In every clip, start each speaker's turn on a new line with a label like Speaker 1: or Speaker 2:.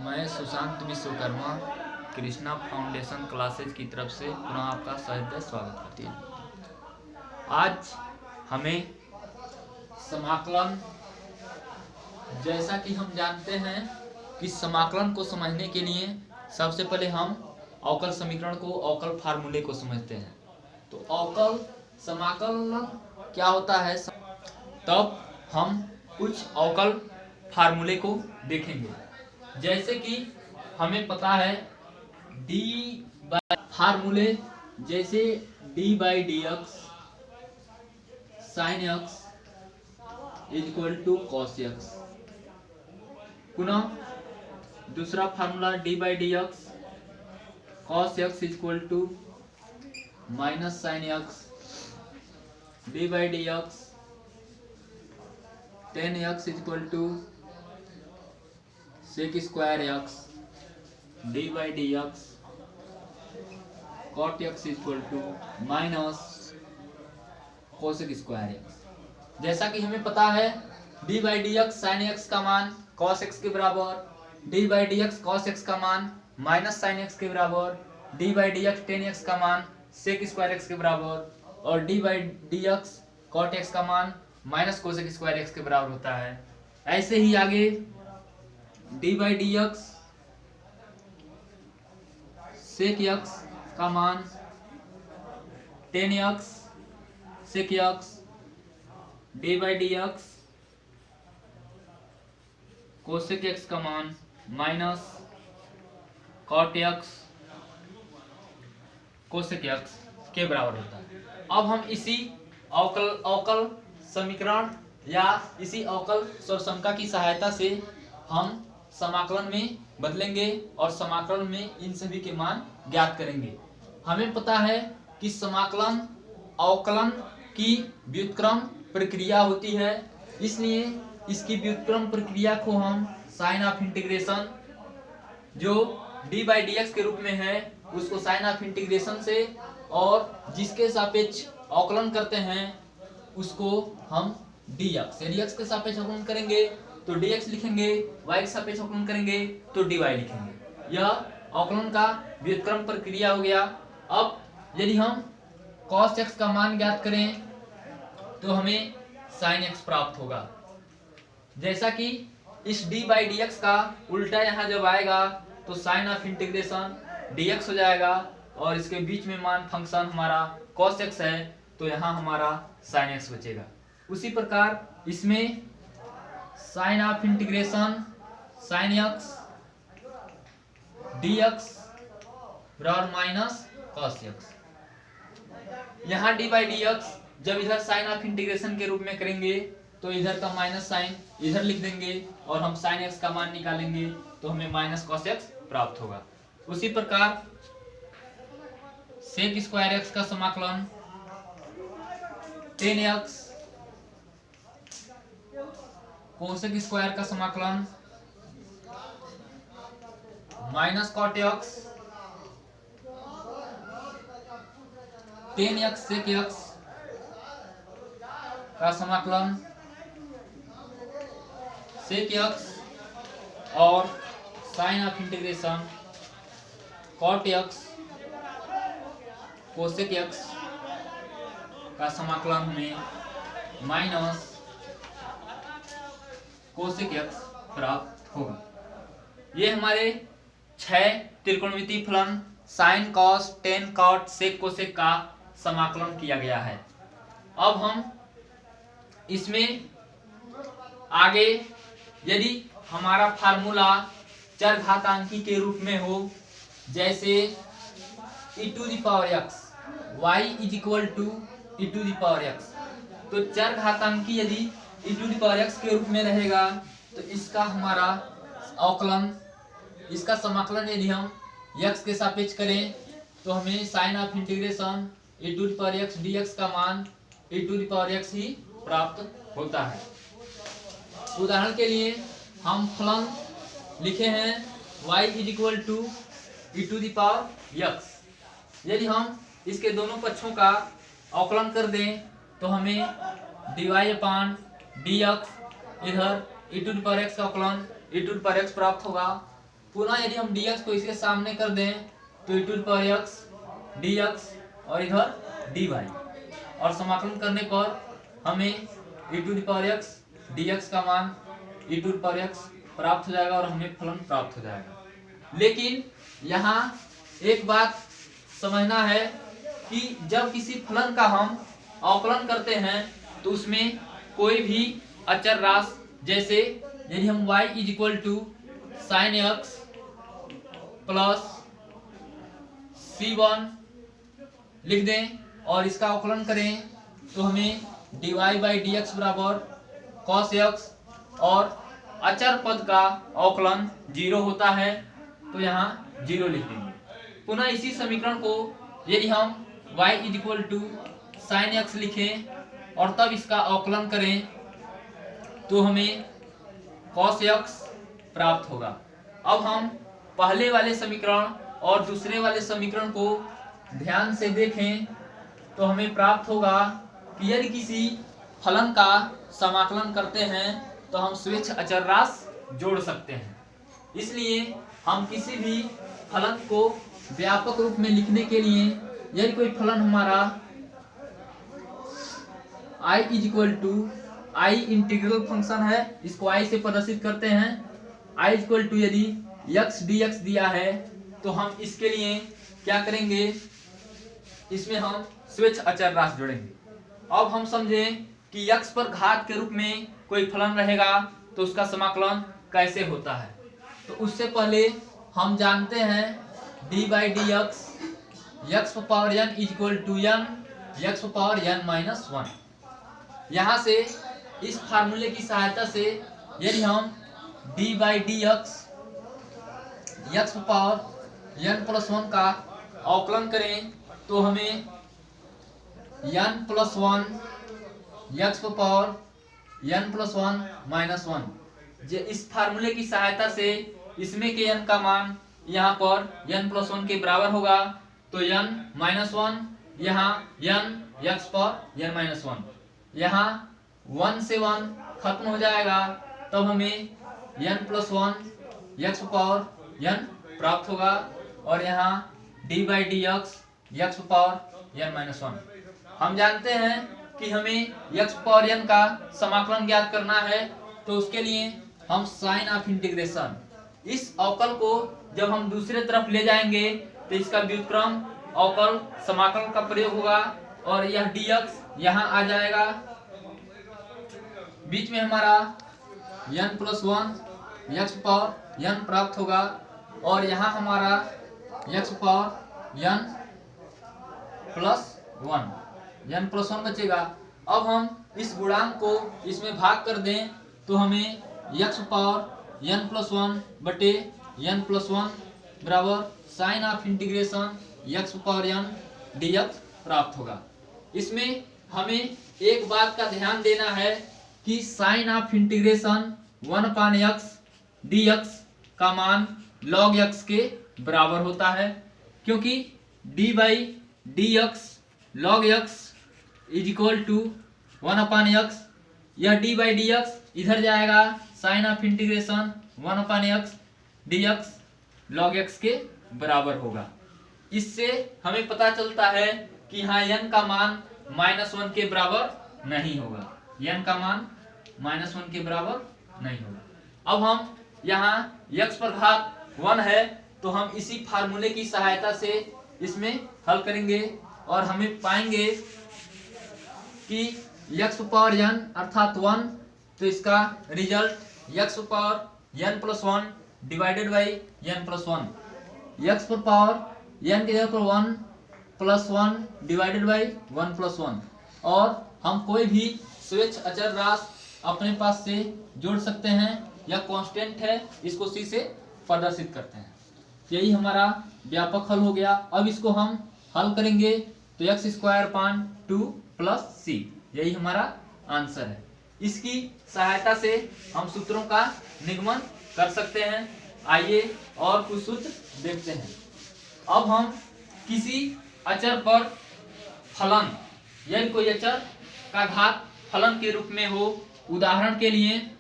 Speaker 1: मैं Sushant Vishwakarma Krishna foundation classes की तरफ से पुनः आपका सहृदय स्वागत करती हूँ। आज हमें समाकलन, जैसा कि हम जानते हैं कि समाकलन को समझने के लिए सबसे पहले हम अवकल समीकरण को, अवकल फार्मूले को समझते हैं। तो अवकल समाकलन क्या होता है, तब हम कुछ अवकल फार्मूले को देखेंगे। जैसे कि हमें पता है डी बाई फार्मूले, जैसे d by D x sine x is equal to cos x. पुनः दूसरा formula d by D x cos x is equal to minus sine x. D by D x tan x is equal to sec square x. D by D x cot x is equal to minus cosec square x. जैसा कि हमें पता है d by D x sine x का मान cos x के बराबर, d by D x cos x का मान माइनस साइन एक्स के बराबर, d by D x tan x का मान सेक स्क्वायर एक्स के बराबर और d by D x cot x का मान माइनस कोसेक स्क्वायर एक्स के बराबर होता है। ऐसे ही आगे d by D x sec x का मान tan x sec x, d by D x cosec x का मान minus cot x cosec x के बराबर होता है। अब हम इसी अवकल समीकरण या इसी अवकल स्वरसंख्या की सहायता से हम समाकलन में बदलेंगे और समाकलन में इन सभी के मान ज्ञात करेंगे। हमें पता है कि समाकलन अवकलन की व्युत्क्रम प्रक्रिया होती है, इसलिए इसकी व्युत्क्रम प्रक्रिया को हम साइन ऑफ इंटीग्रेशन, जो डी बाई डी एक्स के रूप में है, उसको साइन ऑफ इंटीग्रेशन से, और जिसके सापेक्ष अवकलन करते हैं उसको हम डी एक्स के सापेक्ष अवकलन करेंगे तो dx लिखेंगे, y के सापेक्ष अवकलन करेंगे तो dy लिखेंगे। यह अवकलन का व्युत्क्रम प्रक्रिया हो गया। अब यदि हम cos x का मान ज्ञात करें तो हमें sin x प्राप्त होगा। जैसा कि इस d बाई डी एक्स का उल्टा यहाँ जब आएगा तो साइन ऑफ इंटीग्रेशन dx हो जाएगा और इसके बीच में मान फंक्शन हमारा cos x है तो यहाँ हमारा sin x बचेगा। उसी प्रकार इसमें sign of integration sine x D x बराबर माइनस कॉस एक्स। यहाँ डी बाई डी एक्स जब इधर साइन ऑफ इंटीग्रेशन के रूप में करेंगे तो इधर का माइनस साइन इधर लिख देंगे और हम साइन एक्स का मान निकालेंगे तो हमें माइनस कॉस एक्स प्राप्त होगा। उसी प्रकार सेक स्क्वायर एक्स का समाकलन टेन एक्स कोसेक स्क्वायर का समाकलन minus cot x tan x sec x का समाकलन सेक एक्स और sign of integration cot x cosec x का समाकलन में माइनस कोसेक एक्स प्राप्त होगा। ये हमारे 6 त्रिकोणमितीय फलन sine cos tan cot sec cosec का समाकलन किया गया है। अब हम इसमें आगे यदि हमारा फार्मूला चरघातांकी के रूप में हो, जैसे e to the power x y is equal to e to the power x, तो चरघातांकी यदि e to the power x के रूप में रहेगा तो इसका हमारा अवकलन, इसका समाकलन यदि हम x के सापेक्ष करें तो हमें sign of integration e to the power x dx का मान e to the power x ही प्राप्त होता है। उदाहरण के लिए हम फलन लिखे हैं y is equal to e to the power x। यदि हम इसके दोनों पक्षों का अवकलन कर दें तो हमें dy अपान dx इधर e to the power x का अवकलन e to the power x प्राप्त होगा पुनः यदि हम dx को इसके सामने कर दें तो e⁻x dx और इधर dy, और समाकलन करने पर हमें e⁻x dx का मान e⁻x प्राप्त हो जाएगा और हमें फलन प्राप्त हो जाएगा। लेकिन यहाँ एक बात समझना है कि जब किसी फलन का हम अवकलन करते हैं तो उसमें कोई भी अचर राशि, जैसे यदि हम y sin x plus c1 लिख दें और इसका अवकलन करें तो हमें dy/dx बराबर cos x, और अचर पद का अवकलन 0 होता है तो यहाँ 0 लिख देंगे। पुनः इसी समीकरण को यदि हम y sin x लिखें और तब इसका अवकलन करें तो हमें cos x प्राप्त होगा। अब हम पहले वाले समीकरण और दूसरे वाले समीकरण को ध्यान से देखें तो हमें प्राप्त होगा कि यदि किसी फलन का समाकलन करते हैं तो हम स्वेच्छ अचर राशि जोड़ सकते हैं। इसलिए हम किसी भी फलन को व्यापक रूप में लिखने के लिए यदि कोई फलन हमारा I इंटीग्रल फंक्शन है, इसको I से प्रदर्शित करते हैं। I यदि x dx दिया है तो हम इसके लिए क्या करेंगे, इसमें हम स्वेच्छ अचर राशि जोड़ेंगे। अब हम समझें कि x पर घात के रूप में कोई फलन रहेगा तो उसका समाकलन कैसे होता है। तो उससे पहले हम जानते हैं d/dx x⁻n n x⁻n-1। यहाँ से इस फार्मूले की सहायता से यदि हम d/dx x⁻n+1 का अवकलन करें तो हमें n+1 x⁻n+1-1, इस फार्मूले की सहायता से इसमें के n का मान यहाँ पर n+1 के बराबर होगा तो n-1, यहाँ n x पर n-1, यहाँ 1 से 1 खत्म हो जाएगा तब हमें n+1 x⁻n प्राप्त होगा और यहाँ d/dx x⁻n-1। हम जानते हैं कि हमें x⁻n का समाकलन ज्ञात करना है तो उसके लिए हम साइन ऑफ इंटीग्रेशन, इस अवकल को जब हम दूसरे तरफ ले जाएंगे तो इसका व्युत्क्रम अवकल समाकलन का प्रयोग होगा और यह dx यहाँ आ जाएगा, बीच में हमारा n+1 x⁻n प्राप्त होगा और यहाँ हमारा x⁻n+1 n+1 बचेगा। अब हम इस गुणांक को इसमें भाग कर दें तो हमें x⁻n+1 बटे n+1 बराबर sign of integration x⁻n dx प्राप्त होगा। इसमें हमें एक बात का ध्यान देना है कि sign of integration 1/x dx का मान log x के बराबर होता है, क्योंकि d/dx log x = 1/x, यह d/dx इधर जाएगा sign of integration 1/x dx log x के बराबर होगा। इससे हमें पता चलता है कि यहाँ n का मान -1 के बराबर नहीं होगा, n का मान -1 के बराबर नहीं होगा। अब हम यहाँ x पर घात 1 है तो हम इसी फार्मूले की सहायता से इसमें हल करेंगे और हमें पाएंगे कि x⁻n अर्थात 1, तो इसका result x⁻n+1 divided by n+1, x⁻n की जगह पर 1+1 डिवाइडेड बाई 1+1, और हम कोई भी स्वेच्छ अचर राशि अपने पास से जोड़ सकते हैं या कांस्टेंट है इसको c से प्रदर्शित करते हैं। यही हमारा व्यापक हल हो गया। अब इसको हम हल करेंगे तो x² 2 + c, यही हमारा आंसर है। इसकी सहायता से हम सूत्रों का निगमन कर सकते हैं। आइए और कुछ सूत्र देखते हैं। अब हम किसी अचर पर फलन, यदि कोई अचर का घात फलन के रूप में हो, उदाहरण के लिए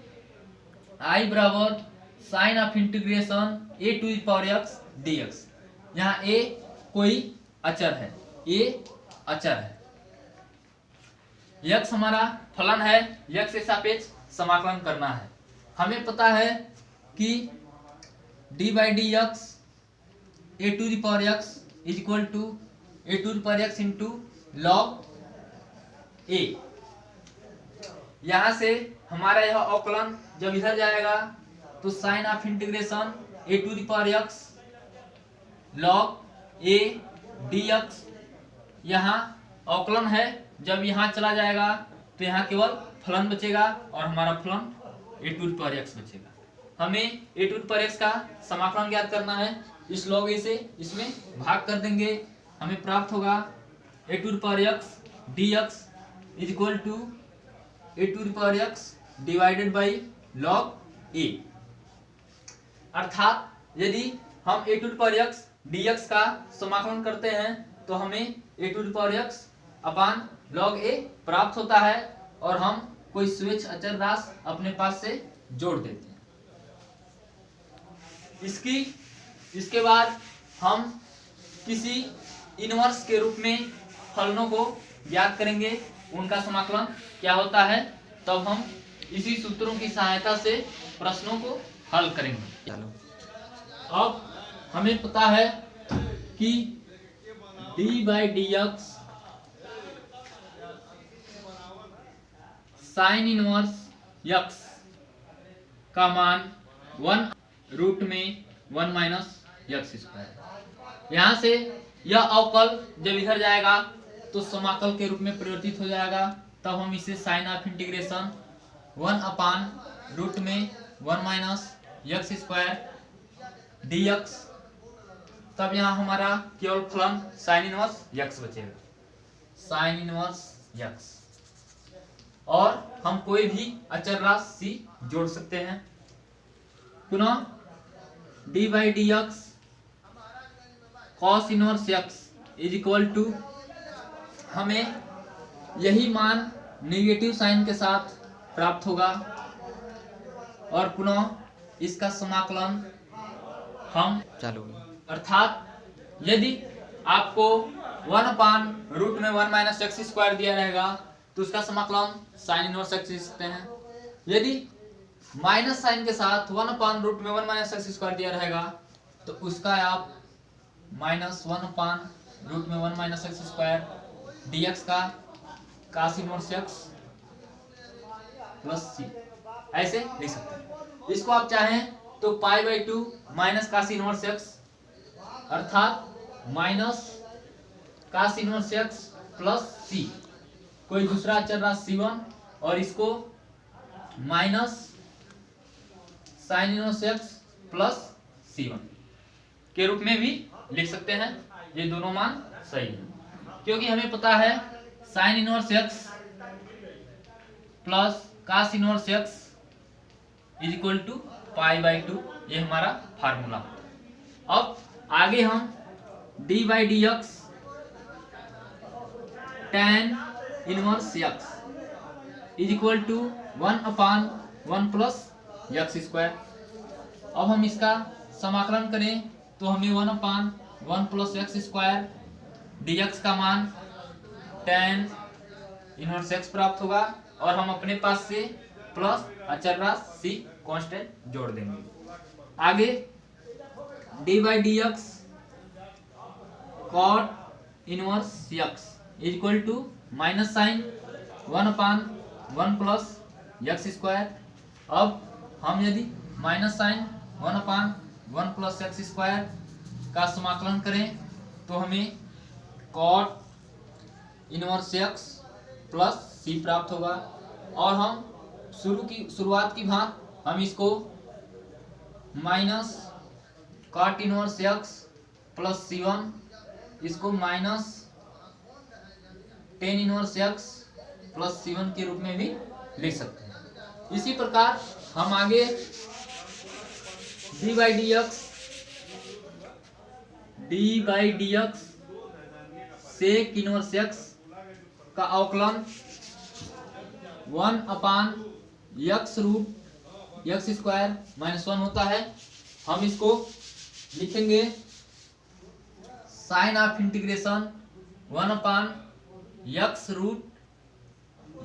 Speaker 1: I बराबर sign of integration A to the power x D x. यहाँ ए कोई अचर है, ए अचर है, यक्स हमारा फलन है, यक्स के सापेक्ष समाकलन करना है। हमें पता है कि D by D X A to the power X is equal to A to the power X into log A. यहां से हमारा यह अवकलन जब इधर जाएगा तो sign of integration A to the power X log A D x, यहाँ अवकलन है, जब यहाँ चला जाएगा तो यहाँ केवल फलन बचेगा और हमारा फलन ए टू द पावर एक्स बचेगा। हमें A to the power x का समाकलन ज्ञात करना है, इस लॉग ए से इसमें भाग कर देंगे, हमें प्राप्त होगा A to the power x D X is equal to A to the power X divided by log A. अर्थात यदि हम A to the power x D x का समाकलन करते हैं तो हमें A to the power X upon log A प्राप्त होता है और हम कोई स्वेच्छ अचर राशि अपने पास से जोड़ देते हैं। इसके बाद हम किसी इनवर्स के रूप में फलनों को ज्ञात करेंगे, उनका समाकलन क्या होता है, तब हम इसी सूत्रों की सहायता से प्रश्नों को हल करेंगे। अब हमें पता है कि D by D x sign inverse x का मान 1 रूट में 1 माइनस यक्स स्क्वायर। यहाँ से यह अवकल जब इधर जाएगा तो समाकल के रूप में परिवर्तित हो जाएगा, तब हम इसे sign of integration 1 upon root में 1 minus x square D x, तब यहाँ हमारा केवल फलन साइन इनवर्स यक्स बचेगा, साइन इनवर्स यक्स, और हम कोई भी अचर राशि जोड़ सकते हैं। पुनः d by D x cos inverse x is equal to, हमें यही मान नेगेटिव साइन के साथ प्राप्त होगा और पुनः इसका समाकलन हम अर्थात यदि आपको 1 अपान रूट में 1 माइनस एक्स स्क्वायर दिया रहेगा तो उसका समाकलन साइन इनवर्स एक्स लिख सकते हैं। यदि माइनस साइन के साथ 1 अपान रूट में 1 माइनस एक्स स्क्वायर दिया रहेगा तो उसका आप माइनस 1 अपान रूट में 1 minus X square D x का cos inverse x plus C ऐसे लिख सकते हैं। इसको आप चाहें तो pi by 2 minus cos inverse X अर्थात minus cos inverse x plus C, कोई दूसरा अचर राशि C1 और इसको minus sine inverse x plus C1 के रूप में भी लिख सकते हैं। ये दोनों मान सही है क्योंकि हमें पता है sine inverse x plus cos inverse x is equal to pi by 2, ये हमारा फार्मूला। अब आगे हम d by D x tan inverse x is equal to 1 upon 1 plus x square. अब हम इसका समाकलन करें तो हमें 1 upon 1 plus x square D x का मान टेन इनवर्स एक्स प्राप्त होगा और हम अपने पास से प्लस अचर राशि सी कांस्टेंट जोड़ देंगे। आगे d by D x cot inverse x is equal to minus sign 1 upon 1 plus x square. अब हम यदि minus sign 1 upon 1 plus x square का समाकलन करें तो हमें cot inverse x plus C प्राप्त होगा और हम शुरुआत की भांति हम इसको minus cot inverse x plus C1, इसको minus tan inverse x plus C1 के रूप में भी लिख सकते हैं। इसी प्रकार हम आगे d by D x sec inverse x का अवकलन 1 upon x root x square minus 1 होता है। हम इसको लिखेंगे sign of integration 1/x root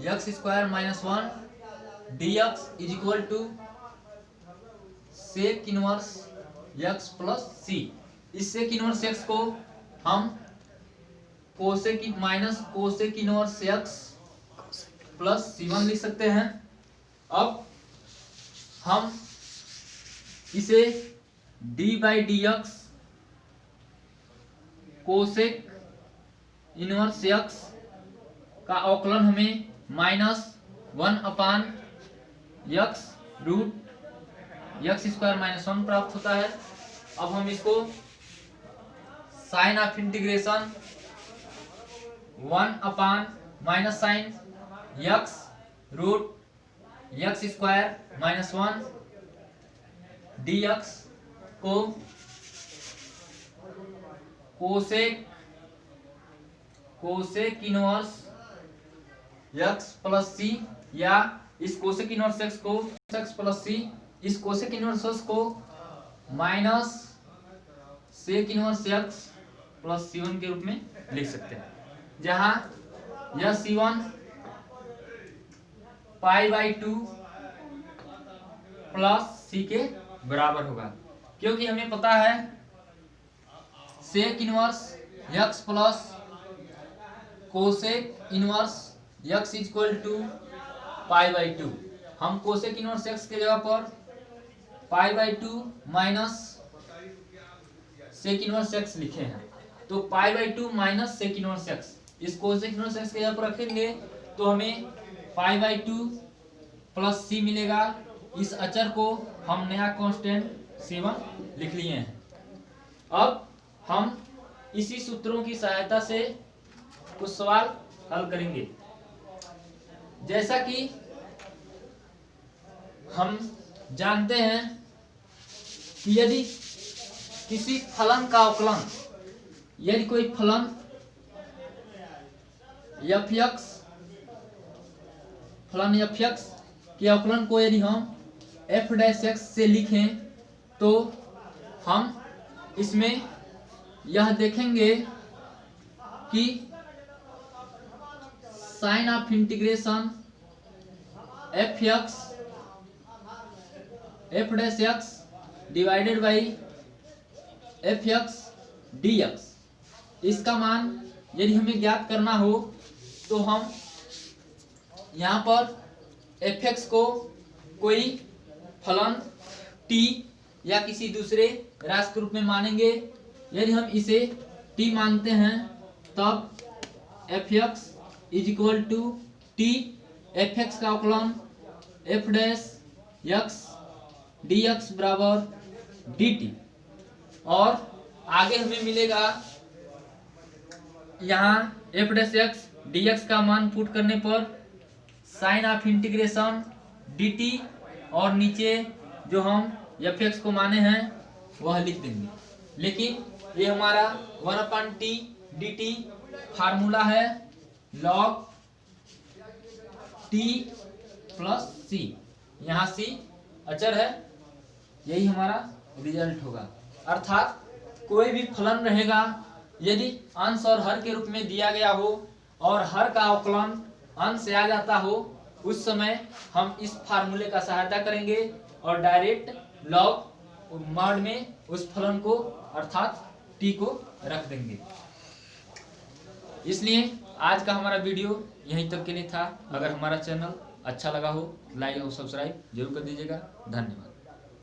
Speaker 1: x square minus 1 dx is equal to sec inverse x plus C. इस सेक इनवर्स x को हम cosec minus cosec inverse x plus C1 लिख सकते हैं। अब हम इसे d by D x cosec inverse x का अवकलन हमें -1/x root x square minus 1 प्राप्त होता है। अब हम इसको sign of integration 1 minus sign x root x square minus 1 dx को cosec inverse x plus C, या इस कोसेक इनवर्स x को x प्लस सी, इस कोसेक इनवर्स x को minus sec inverse x plus C1 के रूप में लिख सकते हैं, जहां यह C1 π/2 प्लस C के बराबर होगा, क्योंकि हमें पता है sec inverse x plus cosec inverse x is equal to π/2। हम कोसेक इनवर्स x के जगह पर π/2 माइनस सेक इनवर्स x लिखे हैं, तो π/2 माइनस सेक इनवर्स x, इस कोसेक इनवर्स x के जगह पर रखेंगे तो हमें π/2 प्लस c मिलेगा। इस अचर को हम नया कांस्टेंट C1 लिख लिए हैं। अब हम इसी सूत्रों की सहायता से कुछ सवाल हल करेंगे। जैसा कि हम जानते हैं कि यदि किसी फलन का अवकलन, यदि कोई फलन fx के अवकलन को यदि हम f' से लिखें तो हम इसमें यह देखेंगे कि sign of integration f' divided by fx dx, इसका मान यदि हमें ज्ञात करना हो तो हम यहाँ पर fx को कोई फलन t या किसी दूसरे राशि के रूप में मानेंगे। यदि हम इसे t मानते हैं तब fx is equal to t, fx का अवकलन f' dx बराबर dt, और आगे हमें मिलेगा यहाँ f' dx का मान पुट करने पर साइन ऑफ इंटीग्रेशन dt, और नीचे जो हम fx को माने हैं वह लिख देंगे। लेकिन ये हमारा 1/t dt फार्मूला है log t प्लस c, यहाँ c अचर है, यही हमारा रिजल्ट होगा। अर्थात कोई भी फलन रहेगा, यदि अंश और हर के रूप में दिया गया हो और हर का अवकलन अंश से आ जाता हो, उस समय हम इस फार्मूले का सहायता करेंगे और डायरेक्ट लॉग मॉड में उस फलन को अर्थात t को रख देंगे। इसलिए आज का हमारा वीडियो यहीं तक के लिए था। अगर हमारा चैनल अच्छा लगा हो लाइक और सब्सक्राइब जरूर कर दीजिएगा। धन्यवाद।